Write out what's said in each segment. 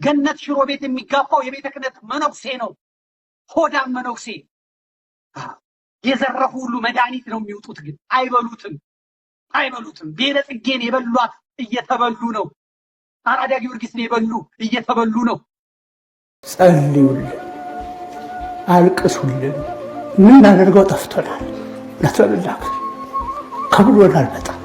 ገነት ሽሮ ቤት የሚጋባው የቤተ ክህነት መነኩሴ ነው። ሆዳም መነኩሴ የዘረፉ ሁሉ መድኃኒት ነው የሚውጡት፣ ግን አይበሉትም። ቤተ ጽጌን የበሏት እየተበሉ ነው። አራዳ ጊዮርጊስን የበሉ እየተበሉ ነው። ጸልዩልን፣ አልቅሱልን። የምናደርገው ጠፍቶናል። ለተልላክ ከብሎናል በጣም።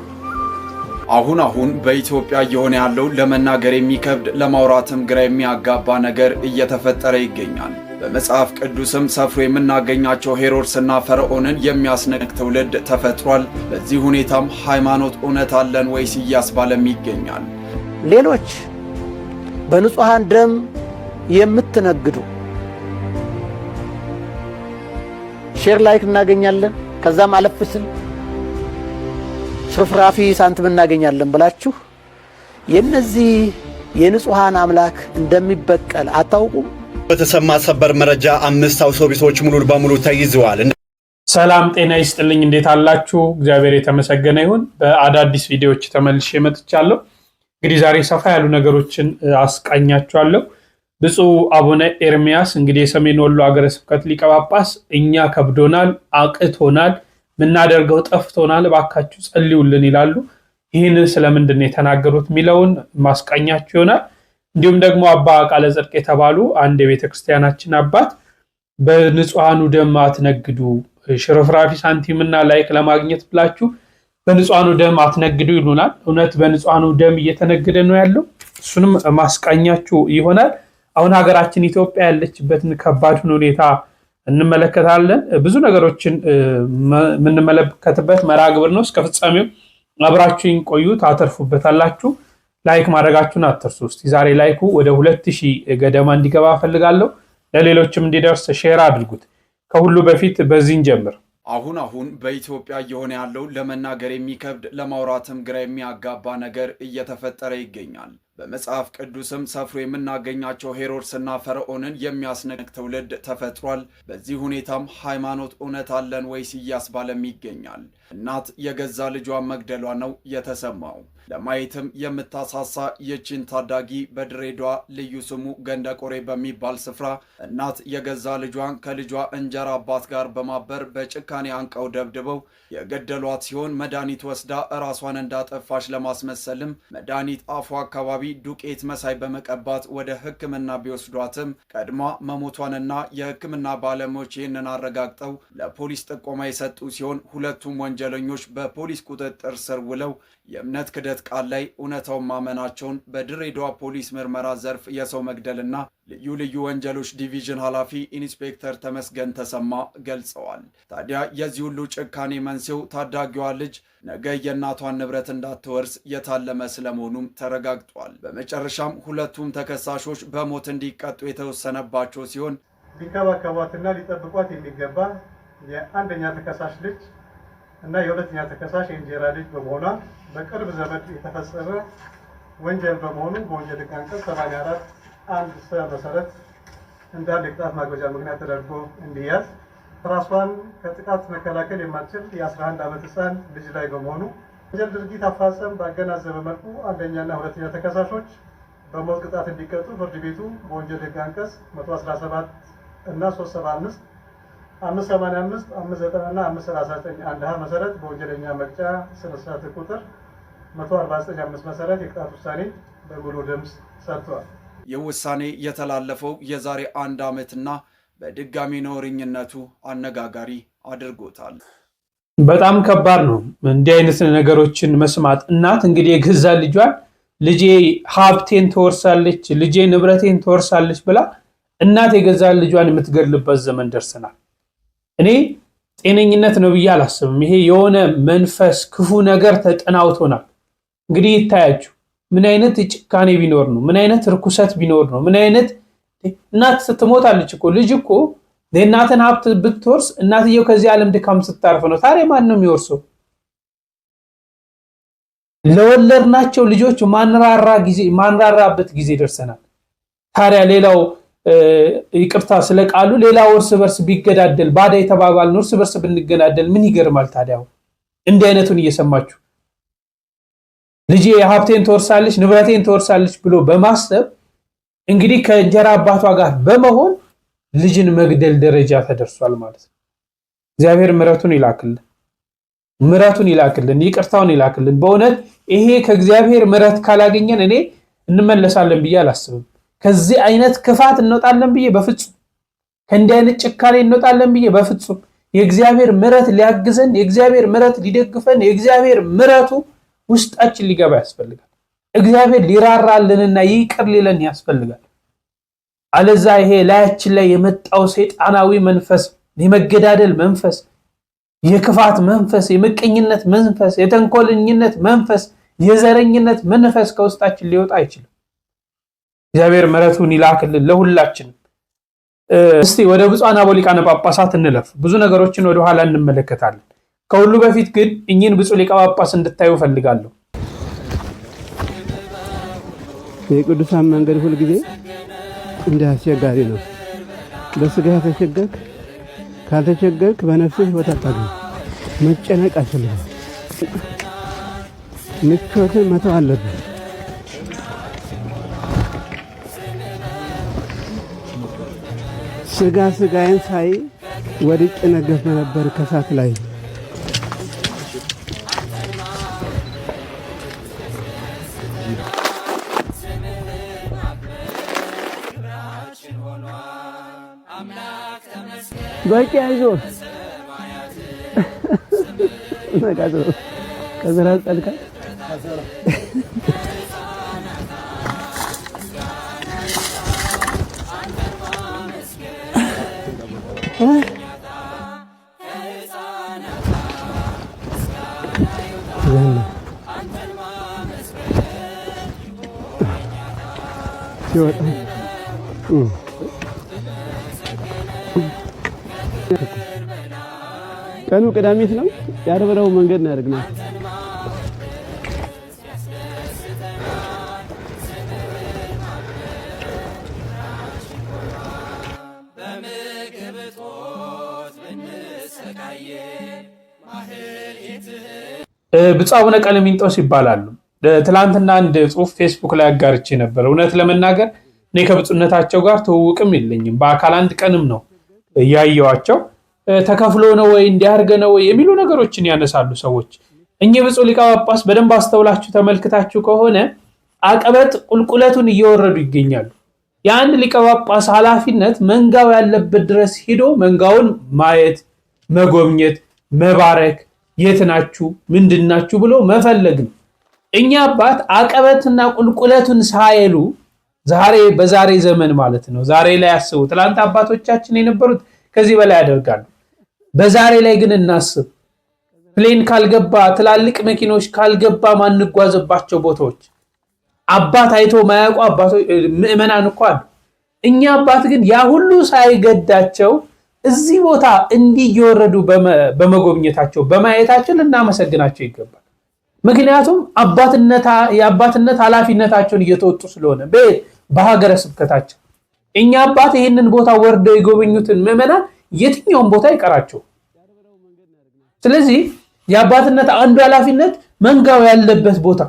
አሁን በኢትዮጵያ እየሆነ ያለው ለመናገር የሚከብድ ለማውራትም ግራ የሚያጋባ ነገር እየተፈጠረ ይገኛል። በመጽሐፍ ቅዱስም ሰፍሮ የምናገኛቸው ሄሮድስና ፈርዖንን የሚያስነቅ ትውልድ ተፈጥሯል። በዚህ ሁኔታም ሃይማኖት እውነት አለን ወይስ እያስባለም ይገኛል። ሌሎች በንጹሃን ደም የምትነግዱ ሼር ላይክ እናገኛለን፣ ከዛም አለፍስል ሽፍራፊ ሳንቲም እናገኛለን ብላችሁ የነዚህ የንጹሃን አምላክ እንደሚበቀል አታውቁም? በተሰማ ሰበር መረጃ 5 አውቶቡሶች ሙሉ በሙሉ ተይዘዋል። ሰላም ጤና ይስጥልኝ። እንዴት አላችሁ? እግዚአብሔር የተመሰገነ ይሁን። በአዳዲስ ቪዲዮዎች ተመልሼ መጥቻለሁ። እንግዲህ ዛሬ ሰፋ ያሉ ነገሮችን አስቃኛችኋለሁ። ብፁዕ አቡነ ኤርሚያስ እንግዲህ የሰሜን ወሎ ሀገረ ስብከት ሊቀ ጳጳስ እኛ ከብዶናል፣ አቅቶናል፣ ምናደርገው ጠፍቶናል፣ እባካችሁ ጸልዩልን ይላሉ። ይህንን ስለምንድን ነው የተናገሩት የሚለውን ማስቃኛችሁ ይሆናል። እንዲሁም ደግሞ አባ ቃለ ጽድቅ የተባሉ አንድ የቤተክርስቲያናችን አባት በንጹሃኑ ደም አትነግዱ፣ ሽርፍራፊ ሳንቲምና ላይክ ለማግኘት ብላችሁ በንጹሃኑ ደም አትነግዱ ይሉናል። እውነት በንጹሃኑ ደም እየተነገደ ነው ያለው? እሱንም ማስቃኛችሁ ይሆናል። አሁን ሀገራችን ኢትዮጵያ ያለችበትን ከባዱን ሁኔታ እንመለከታለን። ብዙ ነገሮችን የምንመለከትበት መርሃ ግብር ነው። እስከ ፍጻሜው አብራችሁን ቆዩ፣ ታተርፉበታላችሁ። ላይክ ማድረጋችሁን አትርሱ። እስቲ ዛሬ ላይኩ ወደ 2000 ገደማ እንዲገባ ፈልጋለሁ። ለሌሎችም እንዲደርስ ሼር አድርጉት። ከሁሉ በፊት በዚህን ጀምር። አሁን በኢትዮጵያ እየሆነ ያለው ለመናገር የሚከብድ ለማውራትም ግራ የሚያጋባ ነገር እየተፈጠረ ይገኛል። በመጽሐፍ ቅዱስም ሰፍሮ የምናገኛቸው ሄሮድስና ፈርዖንን የሚያስነቅ ትውልድ ተፈጥሯል። በዚህ ሁኔታም ሃይማኖት እውነት አለን ወይስ እያስባለም ይገኛል። እናት የገዛ ልጇን መግደሏ ነው የተሰማው። ለማየትም የምታሳሳ ይህችን ታዳጊ በድሬዳዋ ልዩ ስሙ ገንደቆሬ በሚባል ስፍራ እናት የገዛ ልጇን ከልጇ እንጀራ አባት ጋር በማበር በጭካኔ አንቀው ደብድበው የገደሏት ሲሆን መድኃኒት ወስዳ ራሷን እንዳጠፋች ለማስመሰልም መድኃኒት አፏ አካባቢ ዱቄት መሳይ በመቀባት ወደ ሕክምና ቢወስዷትም ቀድማ መሞቷንና የሕክምና ባለሙያዎች ይህንን አረጋግጠው ለፖሊስ ጥቆማ የሰጡ ሲሆን ሁለቱም ወንጀለኞች በፖሊስ ቁጥጥር ስር ውለው የእምነት ክደት ቃል ላይ እውነታውን ማመናቸውን በድሬዳዋ ፖሊስ ምርመራ ዘርፍ የሰው መግደልና ልዩ ልዩ ወንጀሎች ዲቪዥን ኃላፊ ኢንስፔክተር ተመስገን ተሰማ ገልጸዋል። ታዲያ የዚህ ሁሉ ጭካኔ መንስኤው ታዳጊዋ ልጅ ነገ የእናቷን ንብረት እንዳትወርስ የታለመ ስለመሆኑም ተረጋግጧል። በመጨረሻም ሁለቱም ተከሳሾች በሞት እንዲቀጡ የተወሰነባቸው ሲሆን ሊንከባከቧትና ሊጠብቋት የሚገባ የአንደኛ ተከሳሽ ልጅ እና የሁለተኛ ተከሳሽ የእንጀራ ልጅ በመሆኗ በቅርብ ዘመድ የተፈጸመ ወንጀል በመሆኑ በወንጀል ሕግ አንቀጽ 84 አንድ መሰረት እንዳለ የቅጣት ማክበጃ ምክንያት ተደርጎ እንዲያዝ ራሷን ከጥቃት መከላከል የማትችል የ11 ዓመት ሕፃን ልጅ ላይ በመሆኑ ወንጀል ድርጊት አፋጸም ባገናዘበ መልኩ አንደኛና ሁለተኛ ተከሳሾች በሞት ቅጣት እንዲቀጡ ፍርድ ቤቱ በወንጀል ሕግ አንቀጽ 117 እና 375 585 590 እና 539 አንድ ሀ መሰረት በወንጀለኛ መቅጫ ስነ ስርዓት ቁጥር 149 መሰረት የቅጣት ውሳኔ በሙሉ ድምፅ ሰጥቷል። ይህ ውሳኔ የተላለፈው የዛሬ 1 ዓመትና በድጋሚ ነውረኝነቱ አነጋጋሪ አድርጎታል። በጣም ከባድ ነው እንዲህ አይነት ነገሮችን መስማት። እናት እንግዲህ የገዛ ልጇን ልጄ ሀብቴን ትወርሳለች፣ ልጄ ንብረቴን ትወርሳለች ብላ እናት የገዛ ልጇን የምትገድልበት ዘመን ደርሰናል። እኔ ጤነኝነት ነው ብዬ አላስብም። ይሄ የሆነ መንፈስ ክፉ ነገር ተጠናውቶናል። እንግዲህ ይታያችሁ ምን አይነት ጭካኔ ቢኖር ነው? ምን አይነት ርኩሰት ቢኖር ነው? ምን አይነት እናት ስትሞታለች እኮ ልጅ እኮ የእናትን ሀብት ብትወርስ እናትየው ከዚህ ዓለም ድካም ስታርፍ ነው። ታዲያ ማን ነው የሚወርሰው? ለወለድናቸው ልጆች ማንራራበት ጊዜ ደርሰናል። ታዲያ ሌላው ይቅርታ ስለቃሉ ሌላው እርስ በርስ ቢገዳደል ባዳ የተባባልን እርስ በርስ ብንገዳደል ምን ይገርማል? ታዲያ እንዲህ አይነቱን እየሰማችሁ ልጄ ሀብቴን ትወርሳለች ንብረቴን ትወርሳለች ብሎ በማሰብ እንግዲህ ከእንጀራ አባቷ ጋር በመሆን ልጅን መግደል ደረጃ ተደርሷል ማለት ነው። እግዚአብሔር ምሕረቱን ይላክልን፣ ይቅርታውን ይላክልን። በእውነት ይሄ ከእግዚአብሔር ምሕረት ካላገኘን እኔ እንመለሳለን ብዬ አላስብም። ከዚህ አይነት ክፋት እንወጣለን ብዬ በፍጹም፣ ከእንዲህ አይነት ጭካኔ እንወጣለን ብዬ በፍጹም። የእግዚአብሔር ምሕረት ሊያግዘን፣ የእግዚአብሔር ምሕረት ሊደግፈን፣ የእግዚአብሔር ምሕረቱ ውስጣችን ሊገባ ያስፈልጋል። እግዚአብሔር ሊራራልንና ይቅር ሊለን ያስፈልጋል። አለዛ ይሄ ላያችን ላይ የመጣው ሰይጣናዊ መንፈስ፣ የመገዳደል መንፈስ፣ የክፋት መንፈስ፣ የምቀኝነት መንፈስ፣ የተንኮልኝነት መንፈስ፣ የዘረኝነት መንፈስ ከውስጣችን ሊወጣ አይችልም። እግዚአብሔር ምሕረቱን ይላክልን ለሁላችንም። እስቲ ወደ ብፁዓን አበው ሊቃነ ጳጳሳት እንለፍ። ብዙ ነገሮችን ወደ ኋላ እንመለከታለን። ከሁሉ በፊት ግን እኚህን ብፁዕ ሊቀ ጳጳስ እንድታዩ ፈልጋለሁ። የቅዱሳን መንገድ ሁል ጊዜ እንደ አስቸጋሪ ነው። በስጋ ተቸገርክ፣ ካልተቸገርክ በነፍስህ ሕይወት አታገኝም። መጨነቅ አልፈልግም። ምቾትን መተው አለብን። ስጋዬን ሳይ ወድቄ ነገፍ ነበር ከሳት ላይ። በቂ አይዞህ ከዘራ ጸልካ ቀኑ ቅዳሜት ነው። ያረበራው መንገድ ነው ያደርግናል። ብፁዕ አቡነ ቀለሚንጦስ ይባላሉ። ትላንትና አንድ ጽሑፍ ፌስቡክ ላይ አጋርቼ ነበር። እውነት ለመናገር እኔ ከብፁዕነታቸው ጋር ትውውቅም የለኝም። በአካል አንድ ቀንም ነው ያየዋቸው። ተከፍሎ ነው ወይ እንዲያርገ ነው ወይ የሚሉ ነገሮችን ያነሳሉ ሰዎች። እኚህ ብፁዕ ሊቀ ጳጳስ በደንብ አስተውላችሁ ተመልክታችሁ ከሆነ አቀበት ቁልቁለቱን እየወረዱ ይገኛሉ። የአንድ ሊቀ ጳጳስ ኃላፊነት መንጋው ያለበት ድረስ ሄዶ መንጋውን ማየት፣ መጎብኘት፣ መባረክ፣ የት ናችሁ ምንድናችሁ ብሎ መፈለግ ነው። እኛ አባት አቀበትና ቁልቁለቱን ሳይሉ ዛሬ በዛሬ ዘመን ማለት ነው ዛሬ ላይ አስቡ። ትላንት አባቶቻችን የነበሩት ከዚህ በላይ ያደርጋሉ። በዛሬ ላይ ግን እናስብ። ፕሌን ካልገባ ትላልቅ መኪኖች ካልገባ ማንጓዝባቸው ቦታዎች አባት አይቶ ማያውቁ አባቶች ምዕመናን እኮ አሉ። እኛ አባት ግን ያ ሁሉ ሳይገዳቸው እዚህ ቦታ እንዲህ እየወረዱ በመጎብኘታቸው በማየታቸው ልናመሰግናቸው ይገባል። ምክንያቱም የአባትነት ኃላፊነታቸውን እየተወጡ ስለሆነ በሀገረ ስብከታቸው እኛ አባት ይህንን ቦታ ወርደው የጎበኙትን ምዕመናን የትኛውን ቦታ ይቀራቸው። ስለዚህ የአባትነት አንዱ ኃላፊነት መንጋው ያለበት ቦታ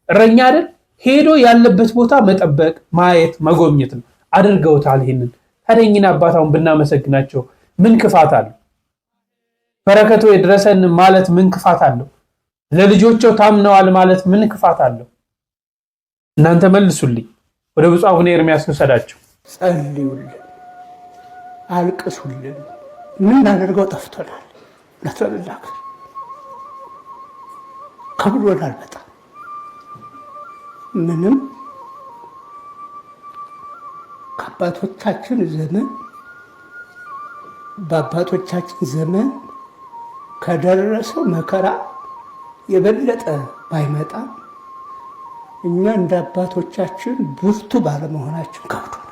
እረኛ አይደል ሄዶ ያለበት ቦታ መጠበቅ፣ ማየት፣ መጎብኘት ነው። አድርገውታል። ይህንን ታዲያ አባታውን ብናመሰግናቸው ምን ክፋት አለው? በረከቱ የድረሰን ማለት ምን ክፋት አለው? ለልጆቸው ታምነዋል ማለት ምን ክፋት አለው? እናንተ መልሱልኝ። ወደ ብፁዕ አቡነ ኤርምያስ ወሰዳቸው። ጸልዩልን፣ አልቅሱልን። ምን አደርገው ጠፍቶናል። ለተላክ ከብሎናል በጣም ምንም ከአባቶቻችን ዘመን በአባቶቻችን ዘመን ከደረሰው መከራ የበለጠ ባይመጣም እኛ እንደ አባቶቻችን ብርቱ ባለመሆናችን ከብዶናል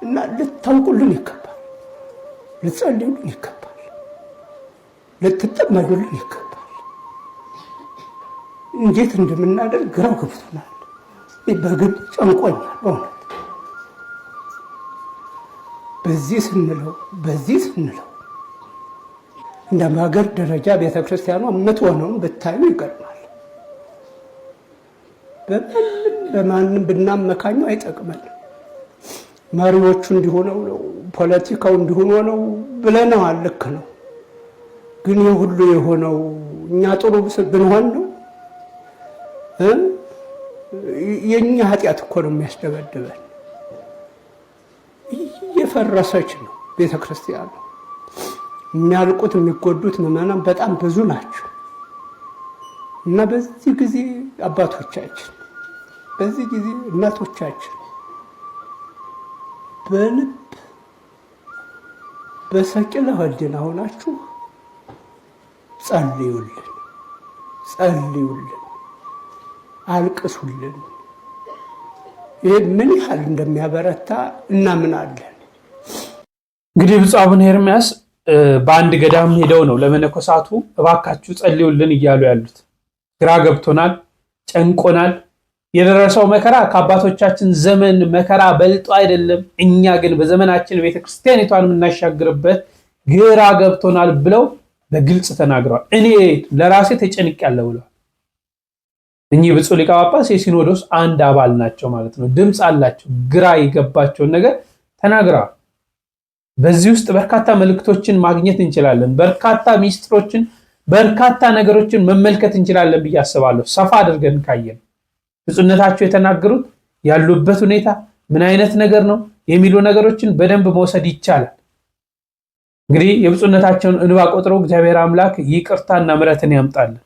እና ልታውቁልን ይገባል፣ ልትጸልዩልን ይገባል፣ ልትጠመዱልን ይገባል። እንዴት እንደምናደርግ ግራው ገብቶናል። በግል ጨንቆኛል በእውነት በዚህ ስንለው እንደ ሀገር ደረጃ ቤተክርስቲያኗ የምትሆነውን ብታዩ ይገርማል። በማንም ብናመካኙ አይጠቅመንም። መሪዎቹ እንዲሆነው ነው ፖለቲካው እንዲሆነው ነው ብለናል። ልክ ነው። ግን የሁሉ የሆነው እኛ ጥሩ ብንሆን ነው። የኛ ኃጢአት እኮ ነው የሚያስደበድበን። እየፈረሰች ነው ቤተክርስቲያኑ። የሚያልቁት የሚጎዱት ምዕመናን በጣም ብዙ ናቸው። እና በዚህ ጊዜ አባቶቻችን፣ በዚህ ጊዜ እናቶቻችን በልብ በሰቂለ ህሊና ሆናችሁ ጸልዩልን፣ አልቅሱልን። ይሄ ምን ያህል እንደሚያበረታ እናምናለን። እንግዲህ ብፁዕ አቡነ ኤርምያስ በአንድ ገዳም ሄደው ነው ለመነኮሳቱ እባካችሁ ጸልዩልን እያሉ ያሉት። ግራ ገብቶናል፣ ጨንቆናል። የደረሰው መከራ ከአባቶቻችን ዘመን መከራ በልጦ አይደለም። እኛ ግን በዘመናችን ቤተክርስቲያኒቷን የምናሻግርበት ግራ ገብቶናል ብለው በግልጽ ተናግረዋል። እኔ ለራሴ ተጨንቄያለሁ ብለዋል። እኚህ ብፁዕ ሊቀ ጳጳስ የሲኖዶስ አንድ አባል ናቸው ማለት ነው። ድምፅ አላቸው። ግራ የገባቸውን ነገር ተናግረዋል። በዚህ ውስጥ በርካታ መልእክቶችን ማግኘት እንችላለን። በርካታ ሚስጥሮችን፣ በርካታ ነገሮችን መመልከት እንችላለን ብዬ አስባለሁ። ሰፋ አድርገን ካየን ብፁዕነታቸው የተናገሩት ያሉበት ሁኔታ ምን አይነት ነገር ነው የሚሉ ነገሮችን በደንብ መውሰድ ይቻላል። እንግዲህ የብፁዕነታቸውን እንባ ቆጥሮ እግዚአብሔር አምላክ ይቅርታና ምሕረትን ያምጣልን።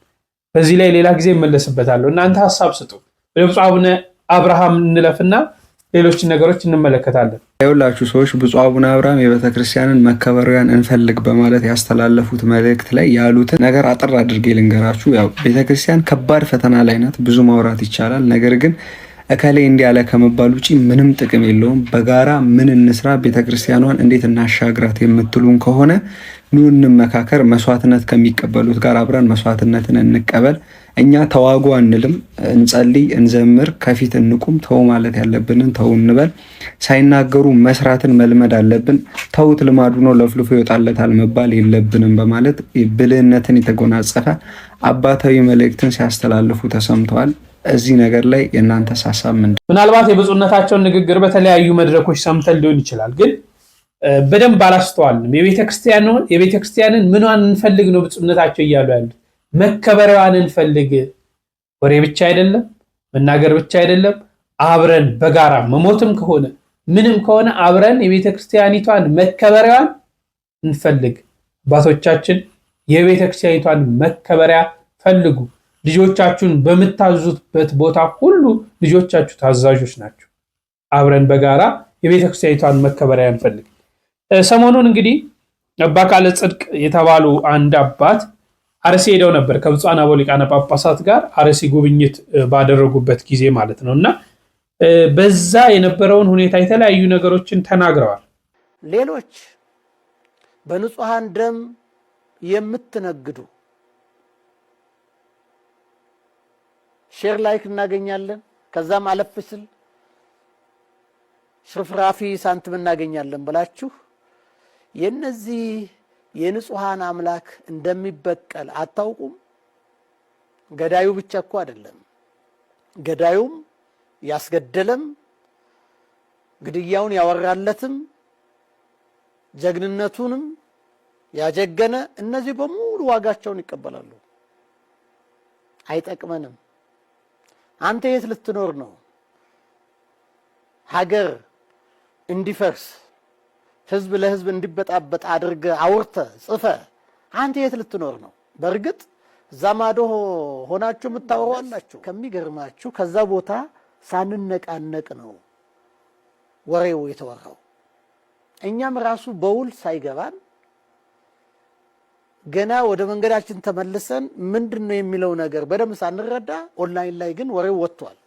በዚህ ላይ ሌላ ጊዜ እመለስበታለሁ። እናንተ ሐሳብ ስጡ። ወደ ብፁዕ አቡነ አብርሃም እንለፍና ሌሎች ነገሮች እንመለከታለን። የሁላችሁ ሰዎች ብፁዕ አቡነ አብርሃም የቤተክርስቲያንን መከበሪያን እንፈልግ በማለት ያስተላለፉት መልእክት ላይ ያሉትን ነገር አጥር አድርጌ ልንገራችሁ። ያው ቤተክርስቲያን ከባድ ፈተና ላይ ናት። ብዙ ማውራት ይቻላል። ነገር ግን እከሌ እንዲያለ ከመባል ውጪ ምንም ጥቅም የለውም። በጋራ ምን እንስራ፣ ቤተክርስቲያኗን እንዴት እናሻግራት የምትሉን ከሆነ ኑ እንመካከር። መስዋዕትነት ከሚቀበሉት ጋር አብረን መስዋዕትነትን እንቀበል። እኛ ተዋጉ አንልም፣ እንጸልይ፣ እንዘምር፣ ከፊት እንቁም። ተው ማለት ያለብንን ተው እንበል። ሳይናገሩ መስራትን መልመድ አለብን። ተውት ልማዱ ነው ለፍልፎ ይወጣለታል መባል የለብንም በማለት ብልህነትን የተጎናጸፈ አባታዊ መልእክትን ሲያስተላልፉ ተሰምተዋል። እዚህ ነገር ላይ የእናንተ ሀሳብ ምንድን? ምናልባት የብፁዕነታቸውን ንግግር በተለያዩ መድረኮች ሰምተን ሊሆን ይችላል፣ ግን በደንብ አላስተዋልንም። የቤተክርስቲያንን ምኗን እንፈልግ ነው ብፁዕነታቸው እያሉ ያሉት? መከበሪያዋን እንፈልግ። ወሬ ብቻ አይደለም፣ መናገር ብቻ አይደለም። አብረን በጋራ መሞትም ከሆነ ምንም ከሆነ አብረን የቤተክርስቲያኒቷን መከበሪያዋን እንፈልግ። አባቶቻችን የቤተክርስቲያኒቷን መከበሪያ ፈልጉ። ልጆቻችሁን በምታዙበት ቦታ ሁሉ ልጆቻችሁ ታዛዦች ናቸው። አብረን በጋራ የቤተክርስቲያኒቷን መከበሪያ እንፈልግ። ሰሞኑን እንግዲህ አባ ካለ ጽድቅ የተባሉ አንድ አባት አርሲ ሄደው ነበር ከብፁዓን አበው ሊቃነ ጳጳሳት ጋር አርሲ ጉብኝት ባደረጉበት ጊዜ ማለት ነው። እና በዛ የነበረውን ሁኔታ የተለያዩ ነገሮችን ተናግረዋል። ሌሎች በንጹሃን ደም የምትነግዱ ሼር ላይክ እናገኛለን፣ ከዛም አለፍ ሲል ሽርፍራፊ ሳንቲም እናገኛለን ብላችሁ የነዚህ የንጹሃን አምላክ እንደሚበቀል አታውቁም? ገዳዩ ብቻ እኮ አይደለም፣ ገዳዩም ያስገደለም ግድያውን ያወራለትም ጀግንነቱንም ያጀገነ እነዚህ በሙሉ ዋጋቸውን ይቀበላሉ። አይጠቅመንም። አንተ የት ልትኖር ነው? ሀገር እንዲፈርስ ህዝብ ለህዝብ እንዲበጣበጥ አድርገ አውርተ ጽፈ አንተ የት ልትኖር ነው? በእርግጥ ዛማዶ ሆናችሁ የምታወራላችሁ። ከሚገርማችሁ ከዛ ቦታ ሳንነቃነቅ ነው ወሬው የተወራው። እኛም ራሱ በውል ሳይገባን ገና ወደ መንገዳችን ተመልሰን ምንድነው የሚለው ነገር በደም ሳንረዳ ኦንላይን ላይ ግን ወሬው ወጥቷል።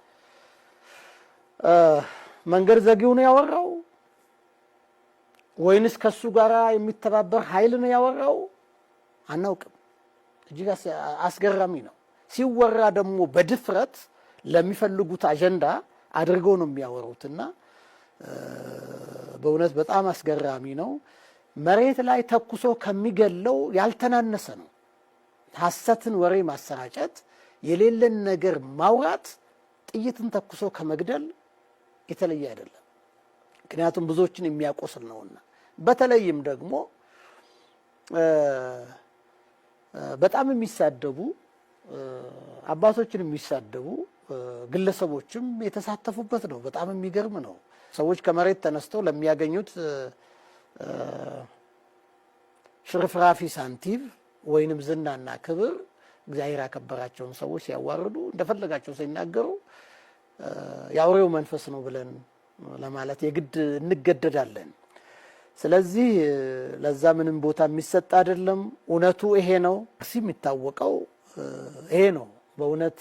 መንገድ ዘጊው ነው ያወራው ወይንስ ከሱ ጋራ የሚተባበር ኃይል ነው ያወራው? አናውቅም። እጅግ አስገራሚ ነው። ሲወራ ደግሞ በድፍረት ለሚፈልጉት አጀንዳ አድርገው ነው የሚያወሩትና በእውነት በጣም አስገራሚ ነው። መሬት ላይ ተኩሶ ከሚገለው ያልተናነሰ ነው። ሐሰትን ወሬ ማሰራጨት፣ የሌለን ነገር ማውራት ጥይትን ተኩሶ ከመግደል የተለየ አይደለም። ምክንያቱም ብዙዎችን የሚያቆስል ነውና በተለይም ደግሞ በጣም የሚሳደቡ አባቶችን የሚሳደቡ ግለሰቦችም የተሳተፉበት ነው። በጣም የሚገርም ነው። ሰዎች ከመሬት ተነስተው ለሚያገኙት ሽርፍራፊ ሳንቲም ወይንም ዝናና ክብር እግዚአብሔር ያከበራቸውን ሰዎች ሲያዋርዱ እንደፈለጋቸው ሲናገሩ ያውሬው መንፈስ ነው ብለን ለማለት የግድ እንገደዳለን። ስለዚህ ለዛ ምንም ቦታ የሚሰጥ አይደለም። እውነቱ ይሄ ነው። የሚታወቀው ይሄ ነው። በእውነት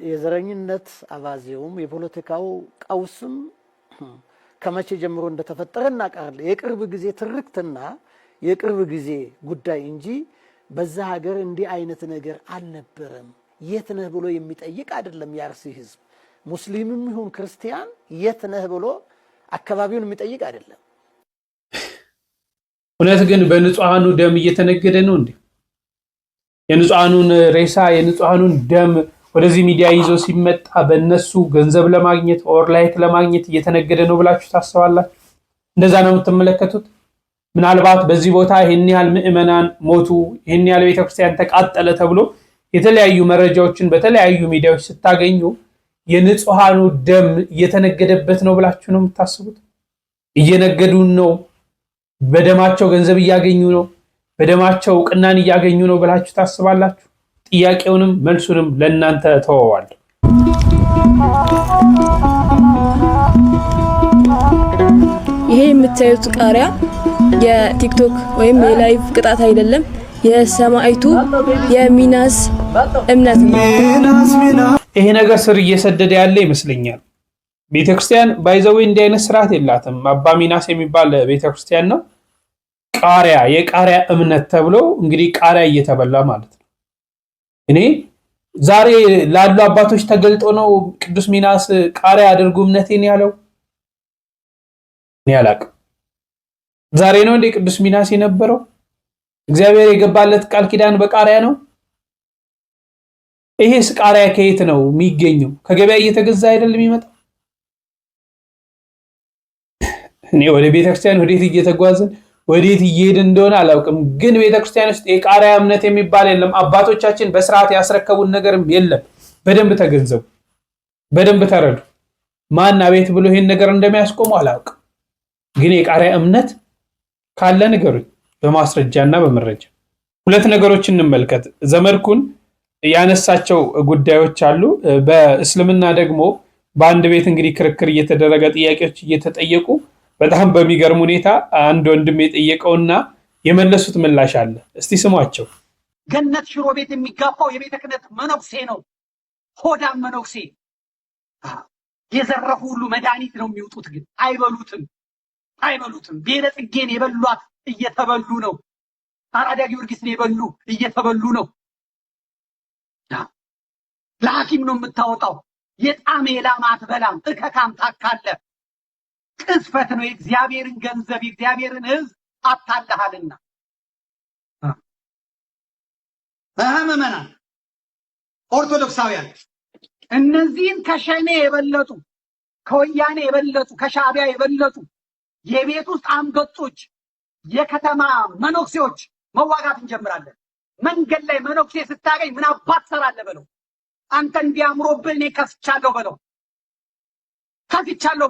የዘረኝነት አባዜውም የፖለቲካው ቀውስም ከመቼ ጀምሮ እንደተፈጠረ እናውቃለን። የቅርብ ጊዜ ትርክትና የቅርብ ጊዜ ጉዳይ እንጂ በዛ ሀገር እንዲህ አይነት ነገር አልነበረም። የት ነህ ብሎ የሚጠይቅ አይደለም። የአርሲ ህዝብ ሙስሊምም ይሁን ክርስቲያን የት ነህ ብሎ አካባቢውን የሚጠይቅ አይደለም። እውነት ግን በንጹሃኑ ደም እየተነገደ ነው እንዴ? የንጹሃኑን ሬሳ የንጹሃኑን ደም ወደዚህ ሚዲያ ይዞ ሲመጣ በእነሱ ገንዘብ ለማግኘት ኦር ላይክ ለማግኘት እየተነገደ ነው ብላችሁ ታስባላችሁ? እንደዛ ነው የምትመለከቱት? ምናልባት በዚህ ቦታ ይሄን ያህል ምዕመናን ሞቱ፣ ይሄን ያህል ቤተክርስቲያን ተቃጠለ ተብሎ የተለያዩ መረጃዎችን በተለያዩ ሚዲያዎች ስታገኙ የንጹሃኑ ደም እየተነገደበት ነው ብላችሁ ነው የምታስቡት? እየነገዱን ነው፣ በደማቸው ገንዘብ እያገኙ ነው፣ በደማቸው እውቅናን እያገኙ ነው ብላችሁ ታስባላችሁ? ጥያቄውንም መልሱንም ለእናንተ ተወዋለሁ። ይሄ የምታዩት ቃሪያ የቲክቶክ ወይም የላይቭ ቅጣት አይደለም። የሰማዕቱ የሚናስ እምነት ነው። ይሄ ነገር ስር እየሰደደ ያለ ይመስለኛል። ቤተክርስቲያን ባይዘው እንዲህ አይነት ስርዓት የላትም። አባ ሚናስ የሚባል ቤተክርስቲያን ነው። ቃሪያ የቃሪያ እምነት ተብሎ እንግዲህ ቃሪያ እየተበላ ማለት ነው። እኔ ዛሬ ላሉ አባቶች ተገልጦ ነው ቅዱስ ሚናስ ቃሪያ አድርጉ እምነቴን ያለው። እኔ አላቅም። ዛሬ ነው እንደ ቅዱስ ሚናስ የነበረው? እግዚአብሔር የገባለት ቃል ኪዳን በቃሪያ ነው? ይሄስ ቃሪያ ከየት ነው የሚገኘው? ከገበያ እየተገዛ አይደለም የሚመጣው? እኔ ወደ ቤተክርስቲያን ወዴት እየተጓዝን ወዴት እየሄድን እንደሆነ አላውቅም። ግን ቤተክርስቲያን ውስጥ የቃሪያ እምነት የሚባል የለም። አባቶቻችን በስርዓት ያስረከቡን ነገርም የለም። በደንብ ተገንዘቡ፣ በደንብ ተረዱ። ማን አቤት ብሎ ይሄን ነገር እንደሚያስቆሙ አላውቅም። ግን የቃሪያ እምነት ካለ ንገሩኝ፣ በማስረጃና በመረጃ። ሁለት ነገሮችን እንመልከት። ዘመድኩን ያነሳቸው ጉዳዮች አሉ። በእስልምና ደግሞ በአንድ ቤት እንግዲህ ክርክር እየተደረገ ጥያቄዎች እየተጠየቁ በጣም በሚገርም ሁኔታ አንድ ወንድም የጠየቀውና የመለሱት ምላሽ አለ። እስቲ ስሟቸው። ገነት ሽሮ ቤት የሚጋባው የቤተ ክህነት መነኩሴ ነው። ሆዳም መነኩሴ የዘረፉ ሁሉ መድኃኒት ነው የሚውጡት፣ ግን አይበሉትም። ቤረ ጽጌን የበሏት እየተበሉ ነው። አራዳ ጊዮርጊስን የበሉ እየተበሉ ነው። ለሐኪም ነው የምታወጣው። የጣም የላማት በላም እከካም ታካለ ቅስፈት ነው። የእግዚአብሔርን ገንዘብ የእግዚአብሔርን ሕዝብ አታለሃልና ምዕመናን ኦርቶዶክሳውያን እነዚህን ከሸኔ የበለጡ ከወያኔ የበለጡ ከሻዕቢያ የበለጡ የቤት ውስጥ አንበጦች የከተማ መነኩሴዎች መዋጋት እንጀምራለን። መንገድ ላይ መነኩሴ ስታገኝ ምን አባት ትሰራለህ በለው። አንተ እንዲያምሮብህ እኔ ከፍቻለሁ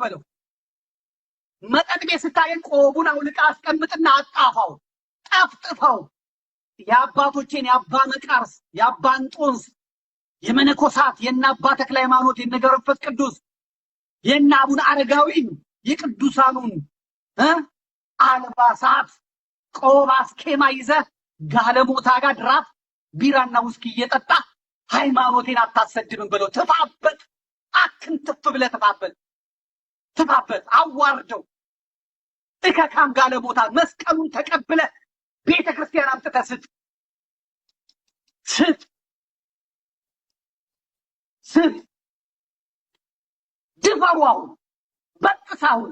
በለው። መጠጥ ቤት ስታገኝ ቆቡን አውልቃ አስቀምጥና አጣፋው፣ ጠፍጥፈው። የአባቶቼን የአባ መቃርስ የአባ እንጦንስ የመነኮሳት የእነ አባ ተክለ ሃይማኖት የእነ ገብረ መንፈስ ቅዱስ የእነ አቡነ አረጋዊን የቅዱሳኑን አልባሳት ቆብ አስኬማ ይዘህ ጋለሞታ ጋር ድራፍ ቢራና ውስኪ እየጠጣ ሃይማኖቴን አታሰድብም ብለው ተፋበት። አክንትፍ ብለህ ተፋበት። አዋርደው እከካም ጋለሞታ መስቀሉን ተቀብለ ቤተ ክርስቲያን አምጥተህ ስጥ። ድፈሯው በጥሳውን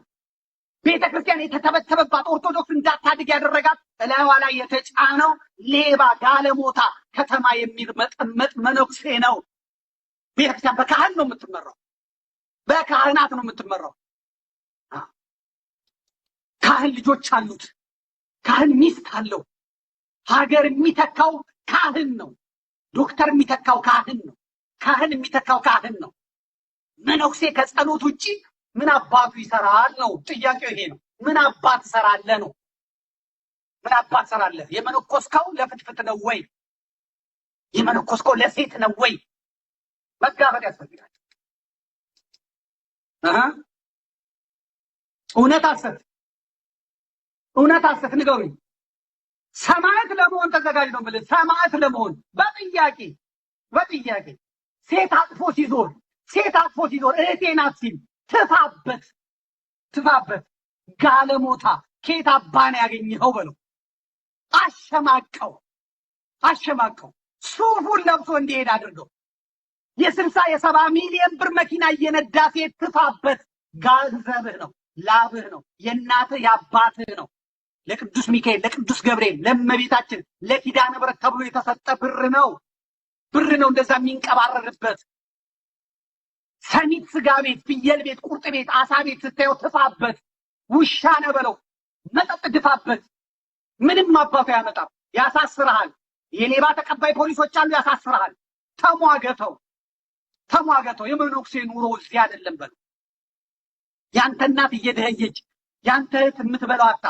ቤተ ክርስቲያን የተተበተበባት ኦርቶዶክስ እንዳታድግ ያደረጋት እላዋ ላይ የተጫነው ሌባ ጋለሞታ ከተማ የሚርመጠመጥ መነኩሴ ነው። ቤተ ክርስቲያን በካህን ነው የምትመራው፣ በካህናት ነው የምትመራው። ካህን ልጆች አሉት። ካህን ሚስት አለው። ሀገር የሚተካው ካህን ነው። ዶክተር የሚተካው ካህን ነው። ካህን የሚተካው ካህን ነው። መነኩሴ ከጸሎት ውጪ ምን አባቱ ይሰራል ነው ጥያቄው። ይሄ ነው። ምን አባት ትሰራለህ ነው። ምን አባት ትሰራለህ? የመነኮስከው ለፍትፍት ነው ወይ? የመነኮስከው ለሴት ነው ወይ? መጋፈጥ ያስፈልጋል። እውነት ሐሰት፣ እውነት ሐሰት ንገሩኝ። ሰማዕት ለመሆን ተዘጋጅ ነው የምልህ። ሰማዕት ለመሆን በጥያቄ ሴት አጥፎ ሲዞር እህቴ ናት ሲል ትፋበት ጋለሞታ ኬት አባን ያገኘኸው በለው። አሸማቀው ሱፉን ለብሶ እንዲሄድ አድርገው። የ60 የ70 ሚሊዮን ብር መኪና እየነዳ ሴት ትፋበት። ገንዘብህ ነው፣ ላብህ ነው፣ የእናትህ የአባትህ ነው። ለቅዱስ ሚካኤል፣ ለቅዱስ ገብርኤል፣ ለእመቤታችን፣ ለኪዳነ ምሕረት ተብሎ የተሰጠ ብር ነው። እንደዛ የሚንቀባረርበት ሰሚት ስጋ ቤት፣ ፍየል ቤት፣ ቁርጥ ቤት፣ አሳ ቤት ስታየው ትፋበት። ውሻ ነው በለው። መጠጥ ድፋበት። ምንም አባቱ ያመጣም። ያሳስርሃል። የሌባ ተቀባይ ፖሊሶች አሉ፣ ያሳስርሃል። ተሟገተው። የመነኩሴ ኑሮ እዚህ አይደለም በለው። ያንተ እናት እየደኸየች ያንተ እህት የምትበላው አጣ።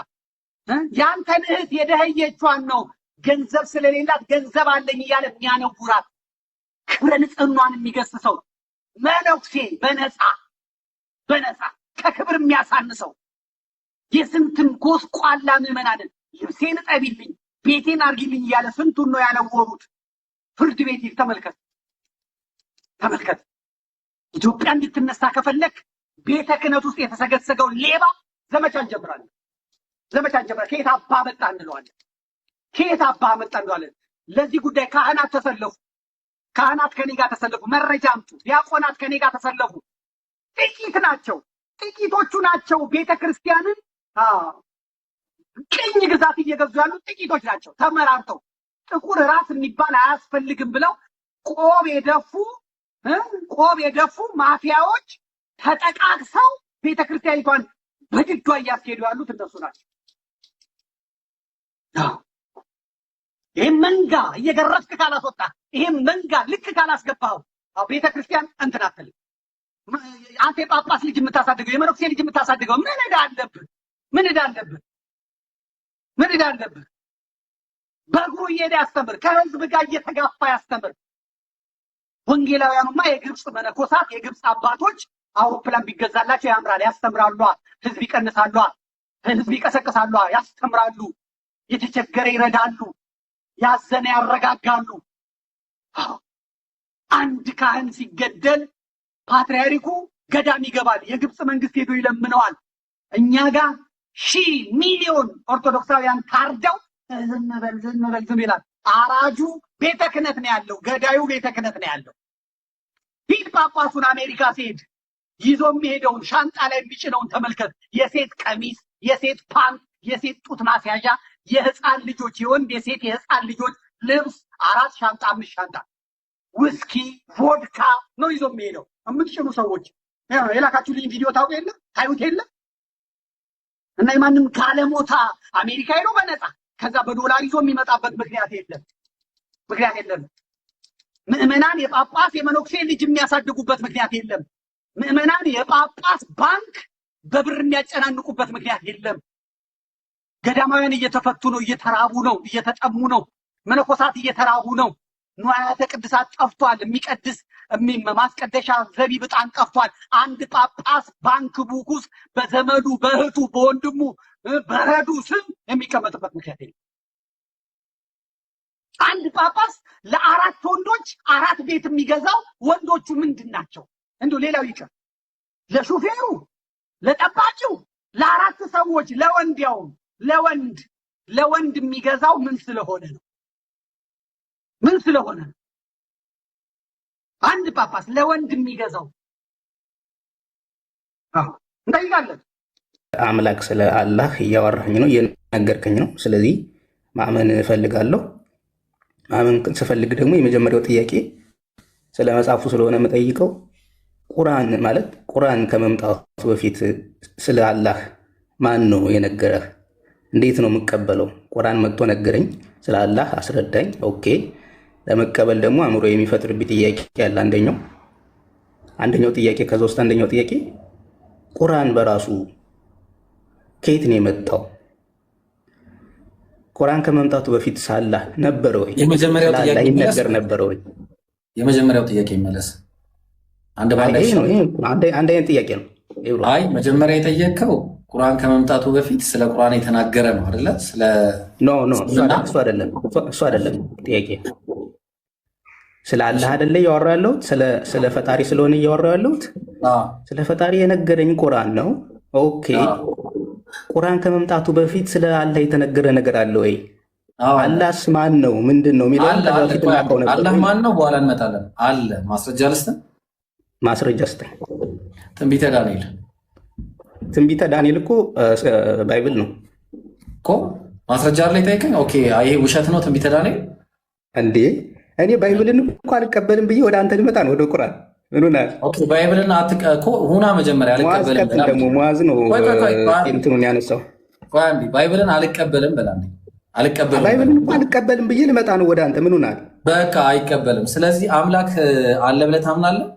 ያንተን እህት የደኸየቿን ነው ገንዘብ ስለሌላት ገንዘብ አለኝ እያለ የሚያነውራት ክብረ ንጽህናዋን የሚገስሰው መነኩሴ በነፃ ከክብር የሚያሳንሰው የስንትን ጎስቋላ ምዕመናንን ልብሴን እጠቢልኝ ቤቴን አርጊልኝ እያለ ስንቱን ነው ያነወሩት። ፍርድ ቤት ተመልከት። ኢትዮጵያ እንድትነሳ ከፈለክ ቤተ ክህነት ውስጥ የተሰገሰገው ሌባ ዘመቻ እንጀምራለን። ከየት አባ መጣ እንለዋለን። ለዚህ ጉዳይ ካህናት ተሰለፉ። ካህናት ከኔ ጋር ተሰለፉ። መረጃ አምጡ። ዲያቆናት ከኔ ጋር ተሰለፉ። ጥቂቶቹ ናቸው ቤተ ክርስቲያንን ቅኝ ግዛት እየገዙ ያሉት ጥቂቶች ናቸው። ተመራርተው ጥቁር ራስ የሚባል አያስፈልግም ብለው ቆብ የደፉ ማፊያዎች ተጠቃቅሰው ቤተ ክርስቲያኒቷን በድዷ እያስኬዱ ያሉት እነሱ ናቸው። ይህም መንጋ እየገረፍክ ካላስወጣ፣ ይህም መንጋ ልክ ካላስገባው ቤተ ክርስቲያን እንትን አትልም። አንተ የጳጳስ ልጅ የምታሳድገው የመነኩሴ ልጅ የምታሳድገው ምን ዕዳ አለብህ? በእግሩ እየሄደ ያስተምር፣ ከህዝብ ጋር እየተጋፋ ያስተምር። ወንጌላውያኑማ የግብፅ መነኮሳት የግብፅ አባቶች አውሮፕላን ቢገዛላቸው ያምራል፣ ያስተምራሉ፣ ህዝብ ይቀንሳሉ፣ ህዝብ ይቀሰቅሳሉ፣ ያስተምራሉ፣ የተቸገረ ይረዳሉ፣ ያዘነ ያረጋጋሉ። አንድ ካህን ሲገደል ፓትርያርኩ ገዳም ይገባል። የግብፅ መንግስት ሄዶ ይለምነዋል። እኛ ጋር 1,000 ሚሊዮን ኦርቶዶክሳውያን ታርደው ዝም በል ይላል። አራጁ ቤተ ክህነት ነው ያለው፣ ገዳዩ ቤተ ክህነት ነው ያለው። ፊት ጳጳሱን አሜሪካ ሲሄድ ይዞ የሚሄደውን ሻንጣ ላይ የሚጭነውን ተመልከት። የሴት ቀሚስ፣ የሴት ፓንት፣ የሴት ጡት ማስያዣ፣ የህፃን ልጆች የወንድ የሴት የህፃን ልጆች ልብስ 4 ሻንጣ 5 ሻንጣ ውስኪ ቮድካ ነው ይዞ የሚሄደው። የምትጭኑ ሰዎች የላካችሁልኝ ቪዲዮ ታዩት የለ እና የማንም ጋለሞታ አሜሪካ ሄዶ በነፃ ከዛ በዶላር ይዞ የሚመጣበት ምክንያት የለም። ምዕመናን የጳጳስ የመነኩሴ ልጅ የሚያሳድጉበት ምክንያት የለም። ምዕመናን የጳጳስ ባንክ በብር የሚያጨናንቁበት ምክንያት የለም። ገዳማውያን እየተፈቱ ነው፣ እየተራቡ ነው፣ እየተጠሙ ነው። መነኮሳት እየተራቡ ነው። ንዋያተ ቅድሳት ጠፍቷል። የሚቀድስ ማስቀደሻ ዘቢብ ዕጣን ጠፍቷል። አንድ ጳጳስ ባንክ ቡክ ውስጥ በዘመዱ በእህቱ በወንድሙ በረዱ ስም የሚቀመጥበት ምክንያት የለም። አንድ ጳጳስ ለ4 ወንዶች 4 ቤት የሚገዛው ወንዶቹ ምንድን ናቸው? እንደው ሌላው ይቀር፣ ለሹፌሩ፣ ለጠባቂው፣ ለ4 ሰዎች ለወንድ የሚገዛው ምን ስለሆነ ነው? አንድ ጳጳስ ለወንድ የሚገዛው እንጠይቃለን። አምላክ ስለ አላህ እያወራኝ ነው፣ እየነገርከኝ ነው። ስለዚህ ማመን እፈልጋለሁ። ማመን ስፈልግ ደግሞ የመጀመሪያው ጥያቄ ስለ መጽሐፉ ስለሆነ የምጠይቀው ቁርአን ከመምጣቱ በፊት ስለ አላህ ማን ነው የነገረህ? እንዴት ነው የምቀበለው? ቁርአን መጥቶ ነገረኝ፣ ስለ አላህ አስረዳኝ። ኦኬ፣ ለመቀበል ደግሞ አእምሮ የሚፈጥርብኝ ጥያቄ ያለ አንደኛው ጥያቄ ከዛ ውስጥ አንደኛው ጥያቄ ቁርአን በራሱ ከየት ነው የመጣው? ቁርአን ከመምጣቱ በፊት ሳላህ ነበረ ወይ? የመጀመሪያው ጥያቄ ይነገር ነበረ ወይ? የመጀመሪያው ጥያቄ ይመለስ። አንድ አይነት ጥያቄ ነው። አይ መጀመሪያ የጠየቀው ቁርአን ከመምጣቱ በፊት ስለ ቁርአን የተናገረ ነው አይደለ? እሱ አይደለም ጥያቄ። ስለ አላህ አይደለ እያወራ ያለሁት፣ ስለ ፈጣሪ ስለሆነ እያወራ ያለሁት። ስለ ፈጣሪ የነገረኝ ቁርአን ነው። ኦኬ፣ ቁርአን ከመምጣቱ በፊት ስለ አላህ የተነገረ ነገር አለ ወይ? አላህስ ማን ነው? ምንድን ነው የሚለው አላህ ማን ነው በኋላ እንመጣለን። አለ ማስረጃ ልስጥህ። ማስረጃ ስጠኝ። ትንቢተ ዳንኤል እኮ ባይብል ነው እኮ ማስረጃ ላይ ጠይቀኝ። ኦኬ፣ ይሄ ውሸት ነው ትንቢተ ዳንኤል እንዴ? እኔ ባይብልን እኮ አልቀበልም ብዬ ወደ አንተ ልመጣ ነው፣ ወደ ቁርአን። ምን ሆናል? ኦኬ፣ ባይብልን ሁና መጀመሪያ አልቀበልም ብላ ደግሞ ሙአዝ ነው እንትኑን ያነሳው። ባይብልን አልቀበልም ብላ ባይብልን እኮ አልቀበልም ብዬ ልመጣ ነው ወደ አንተ። ምን ሆናል? በቃ አይቀበልም። ስለዚህ አምላክ አለ ብለህ ታምናለህ?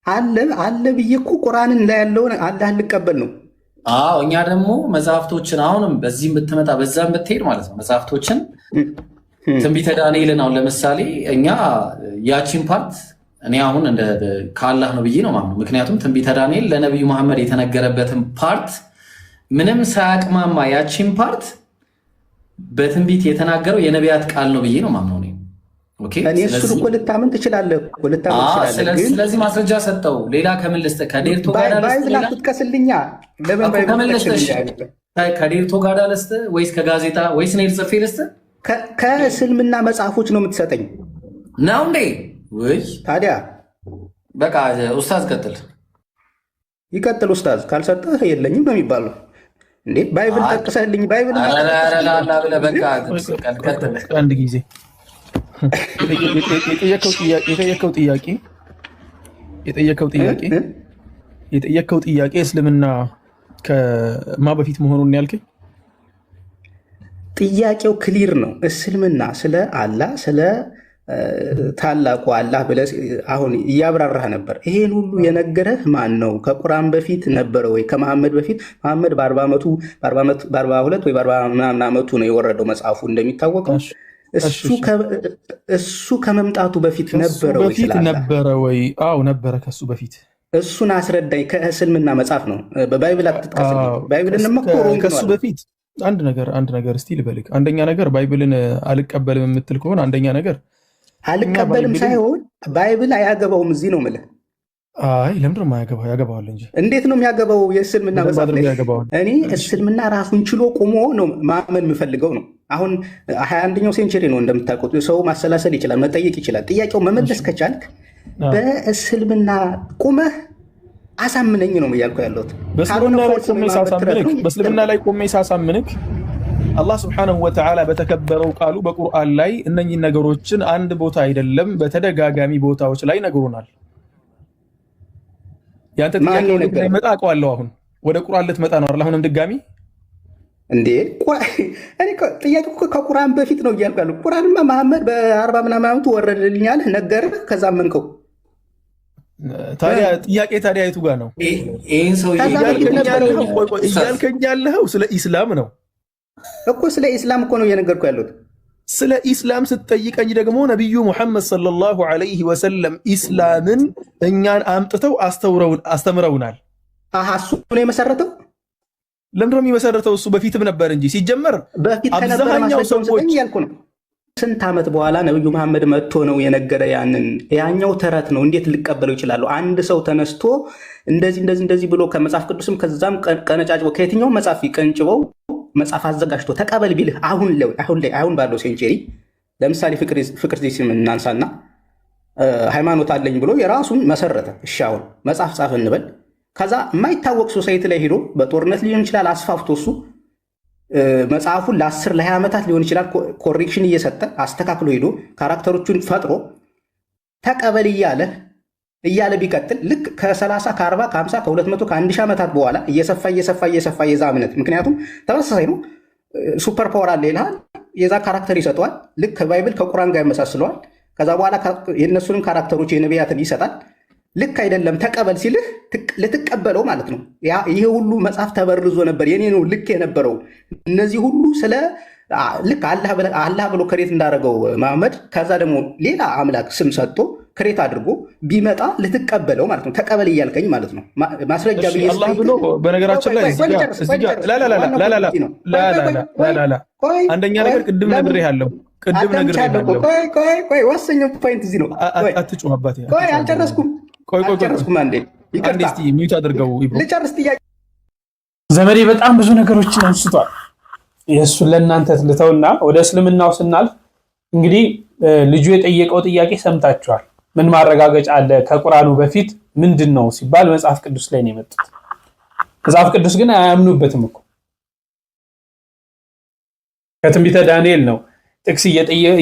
አለ ብዬ እኮ ቁርአንን ላይ ያለውን አላህ ልቀበል ነው። አዎ፣ እኛ ደግሞ መጽሐፍቶችን አሁንም በዚህ ብትመጣ በዛም ብትሄድ ማለት ነው መጽሐፍቶችን ትንቢተ ዳንኤልን አሁን ለምሳሌ እኛ ያቺን ፓርት እኔ አሁን ከአላህ ነው ብዬ ነው ማምነው። ምክንያቱም ትንቢተ ዳንኤል ለነቢዩ መሐመድ የተነገረበትን ፓርት ምንም ሳያቅማማ ያቺን ፓርት በትንቢት የተናገረው የነቢያት ቃል ነው ብዬ ነው ማምነው። እኔ እሱን እኮ ልታምን ትችላለህ። ስለዚህ ማስረጃ ሰጠው። ሌላ ከምን ልስጥህ? ከዴርቶ ጋር ትጥቀስልኛ። ከዴርቶ ጋር ልስጥህ ወይስ ከጋዜጣ ወይስ እኔ ጽፌ ልስጥህ? ከእስልምና መጽሐፎች ነው የምትሰጠኝ ነው እንዴ? ወይ ታዲያ በቃ ኡስታዝ ቀጥል። ይቀጥል ኡስታዝ። ካልሰጠህ የለኝም ነው የሚባለው እንዴ? ባይብል ጠቅሰህልኝ ባይብል አንድ ጊዜ የጠየቀው ጥያቄ እስልምና ከማ በፊት መሆኑን ያልከኝ ጥያቄው ክሊር ነው። እስልምና ስለ አላህ ስለ ታላቁ አላህ ብለህ አሁን እያብራራህ ነበር። ይሄን ሁሉ የነገረህ ማን ነው? ከቁርአን በፊት ነበረ ወይ? ከመሐመድ በፊት? መሐመድ በ42 ወይ በ40 ዓመቱ ነው የወረደው መጽሐፉ እንደሚታወቀው። እሱ ከመምጣቱ በፊት ነበረ ወይ? አዎ ነበረ፣ ከሱ በፊት። እሱን አስረዳኝ። ከእስልምና መጽሐፍ ነው፣ በባይብል አትጥቀስልኝ። ባይብልን ከሱ በፊት አንድ ነገር እስቲ ልበልክ። አንደኛ ነገር ባይብልን አልቀበልም የምትል ከሆነ አንደኛ ነገር አልቀበልም ሳይሆን ባይብል አያገባውም እዚህ ነው የምልህ። አይ ለምንድን ነው የማያገባው? ያገባዋል እንጂ። እንዴት ነው የሚያገባው? የእስልምና መጽሐፍ ላይ እኔ እስልምና ራሱን ችሎ ቆሞ ነው ማመን የምፈልገው ነው። አሁን 21ኛው ሴንቸሪ ነው እንደምታውቁት። ሰው ማሰላሰል ይችላል፣ መጠየቅ ይችላል። ጥያቄው መመለስ ከቻልክ በእስልምና ቁመህ አሳምነኝ ነው እያልኩ ያለሁት። በእስልምና ላይ ቆሜ ሳሳምንክ አላህ ስብሐነሁ ወተዓላ በተከበረው ቃሉ በቁርአን ላይ እነኚህ ነገሮችን አንድ ቦታ አይደለም በተደጋጋሚ ቦታዎች ላይ ነግሮናል። ያንተ ጥያቄ መጣ አውቀዋለሁ። አሁን ወደ ቁርአን ልትመጣ ነው አይደል? አሁንም ድጋሚ እንዴ እኔ ጥያቄው ከቁርአን በፊት ነው እያልኩ ያለሁት። ቁርአንማ መሐመድ በ40 ምናምን ዓመቱ ወረደልኛል ነገርህ፣ ከዛ መንከው ጥያቄ ታዲያ የቱ ጋር ነው? ይህን ሰው እያልከኝ ያለኸው ስለ ኢስላም ነው እኮ። ስለ ኢስላም እኮ ነው እየነገርኩ ያለሁት። ስለ ኢስላም ስትጠይቀኝ ደግሞ ነቢዩ ሙሐመድ ሰለላሁ ዐለይሂ ወሰለም ኢስላምን እኛን አምጥተው አስተምረውናል። እሱ ነው የመሰረተው። ለምንድነው የሚመሰረተው? እሱ በፊትም ነበር እንጂ ሲጀመር አብዛኛው ሰዎች ያልኩ ነው። ስንት ዓመት በኋላ ነብዩ መሐመድ መጥቶ ነው የነገረ። ያኛው ተረት ነው፣ እንዴት ልቀበለው ይችላለሁ? አንድ ሰው ተነስቶ እንደዚህ ብሎ ከመጽሐፍ ቅዱስም ከዛም ቀነጫጭቦ ከየትኛው መጽሐፍ ይቀንጭበው መጽሐፍ አዘጋጅቶ ተቀበል ቢልህ አሁን ባለው ሴንቸሪ ለምሳሌ ፍቅር ዚስም እናንሳና ሃይማኖት አለኝ ብሎ የራሱን መሰረተ። እሺ አሁን መጽሐፍ ጻፍ እንበል። ከዛ የማይታወቅ ሶሳይቲ ላይ ሄዶ በጦርነት ሊሆን ይችላል አስፋፍቶ እሱ መጽሐፉን ለ10 ለ20 ዓመታት ሊሆን ይችላል ኮሬክሽን እየሰጠ አስተካክሎ ሄዶ ካራክተሮቹን ፈጥሮ ተቀበል እያለ እያለ ቢቀጥል ልክ ከ30 ከ40 ከ50 ከ200 ከ1000 ዓመታት በኋላ እየሰፋ የዛ እምነት ምክንያቱም ተመሳሳይ ነው። ሱፐር ፓወር አለ ይልሃል፣ የዛ ካራክተር ይሰጠዋል። ልክ ከባይብል ከቁርአን ጋር ያመሳስለዋል። ከዛ በኋላ የእነሱንም ካራክተሮች የነቢያትን ይሰጣል። ልክ አይደለም ተቀበል ሲልህ ልትቀበለው ማለት ነው። ይሄ ሁሉ መጽሐፍ ተበርዞ ነበር የኔ ነው ልክ የነበረው እነዚህ ሁሉ ስለ ልክ አላህ ብሎ ክሬት እንዳደረገው መሐመድ ከዛ ደግሞ ሌላ አምላክ ስም ሰጥቶ ክሬት አድርጎ ቢመጣ ልትቀበለው ማለት ነው። ተቀበል እያልከኝ ማለት ነው። ማስረጃ ብዬ አላህ ብሎ በነገራችን ላይ አንደኛ ነገር ቅድም ነግሬሃለሁ። ቆይ ወሰኛው ፖይንት እዚህ ነው። አትጩህ አባቴ። ቆይ አልጨረስኩም። አንዴ አንዴ እስቲ ሚውት አድርገው ልጨርስ ጥያቄ። ዘመዴ በጣም ብዙ ነገሮችን አንስቷል። የእሱን ለእናንተ ልተውና ወደ እስልምናው ስናልፍ እንግዲህ ልጁ የጠየቀው ጥያቄ ሰምታችኋል። ምን ማረጋገጫ አለ ከቁርአኑ በፊት ምንድን ነው ሲባል መጽሐፍ ቅዱስ ላይ ነው የመጡት። መጽሐፍ ቅዱስ ግን አያምኑበትም እኮ ከትንቢተ ዳንኤል ነው ጥቅስ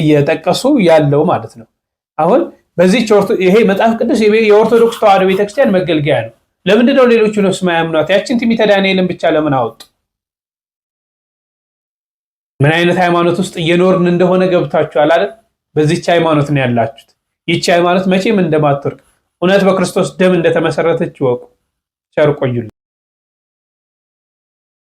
እየጠቀሱ ያለው ማለት ነው። አሁን በዚህ ይሄ መጽሐፍ ቅዱስ የኦርቶዶክስ ተዋሕዶ ቤተክርስቲያን መገልገያ ነው። ለምንድን ነው ሌሎቹ ነው የማያምኗት? ያችን ትንቢተ ዳንኤልን ብቻ ለምን አወጡ? ምን አይነት ሃይማኖት ውስጥ እየኖርን እንደሆነ ገብታችኋል አይደል? በዚህች ሃይማኖት ነው ያላችሁት። ይህች ሃይማኖት መቼም እንደማትወርቅ እውነት በክርስቶስ ደም እንደተመሰረተች ይወቁ። ቸር ቆዩልኝ።